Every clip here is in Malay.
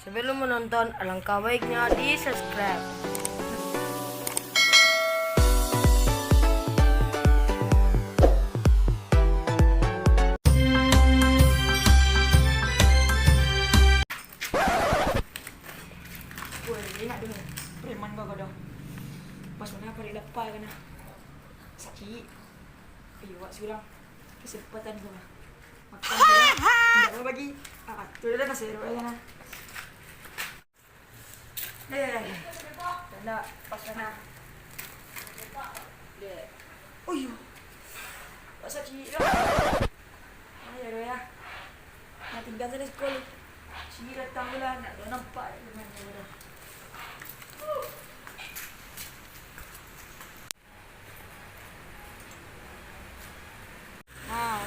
Sebelum menonton, alangkah baiknya di-subscribe. Woi, ingat dulu. Preman kau dah. Pas mana apa dia lepas kena. Sakit. Wak sulang. Kesempatan kau lah. Makan sulang. Tak mau bagi. Tu dah kasih ruang sana. Tak pas sana. Oh yo. Tak sakit dah. Ayo ya. Nak tinggal sana sekolah. Cik datang pula nak nampak dengan dia dah.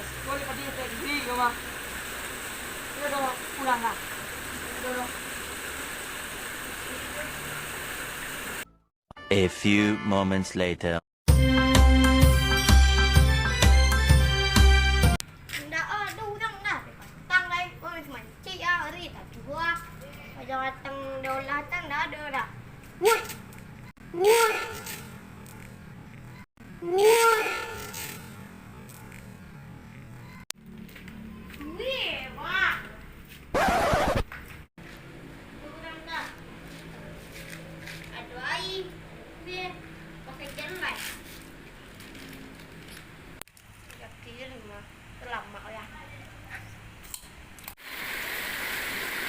Sekolah tadi tak beli ke mah? Kita dah pulang lah. A few moments later. Ndak ada orang dah. Tang lai pun mancik ah hari tak dua. Macam datang dolah tang dah ada dah. Woi. Woi. Woi. Wih, wah. Orang dah. Aduh ai. Biar pakai jalan. Ya tidur mah. Terlama ya.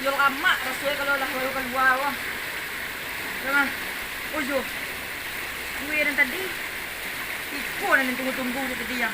Yo lama rasanya kalau lah baru keluar wah. Jangan. Oh yo. Gue yang tadi. Ikut yang tunggu-tunggu tadi ya.